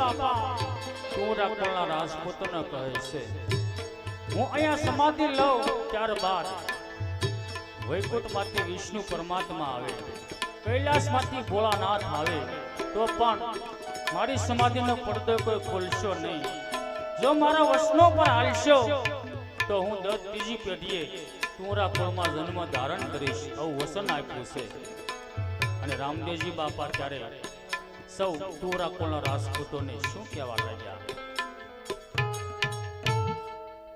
બાપા કોરાકોળના રાજપૂતોને કહે છે હું અહીંયા સમાધિ લઉં ત્યારબાદ વૈકુંઠમાંથી વિષ્ણુ પરમાત્મા આવે, કૈલાસમાંથી ભોળાનાથ આવે તો પણ મારી સમાધિનો પડદો કોઈ ખોલશો નહીં. જો મારા વચનો પર હાલશો તો હું 10 ત્રીજી પેઢીએ કોરાકોળમાં જન્મ ધારણ કરીશ, આવું વચન આપ્યું છે. અને રામદેવજી બાપા ત્યારે સૌ કોરાકોળના રાજપૂતોને શું કહેવા લાગ્યા?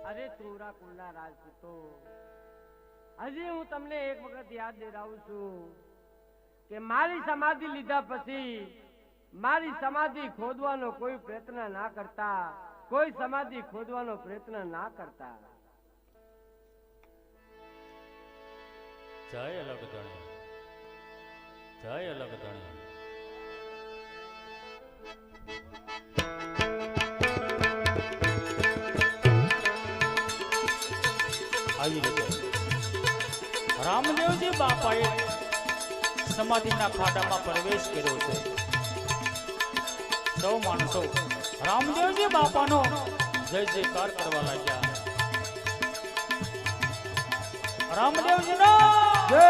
અરે કોરાકોળના રાજપૂતો, હજી હું તમને એક વખત યાદ દેરાવું છું કે મારી સમાધિ લીધા પછી મારી સમાધિ ખોદવાનો કોઈ પ્રયત્ન ના કરતા, કોઈ સમાધિ ખોદવાનો પ્રયત્ન ના કરતા. જય અલગ ધણી, જય અલગ ધણી. આવી રીતે રામદેવજી બાપાએ સમાધિના ખાડામાં પ્રવેશ કર્યો છે. સૌ માણસો રામદેવજી બાપાનો જય જયકાર કરવા લાગ્યા. રામદેવજીનો જય,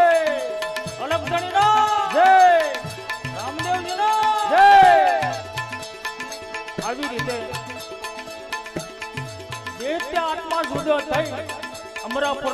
અલગધણીનો જય, રામદેવજીનો જય. આવી રીતે દૈત્ય આત્મા જુદો થઈ અમરાપુર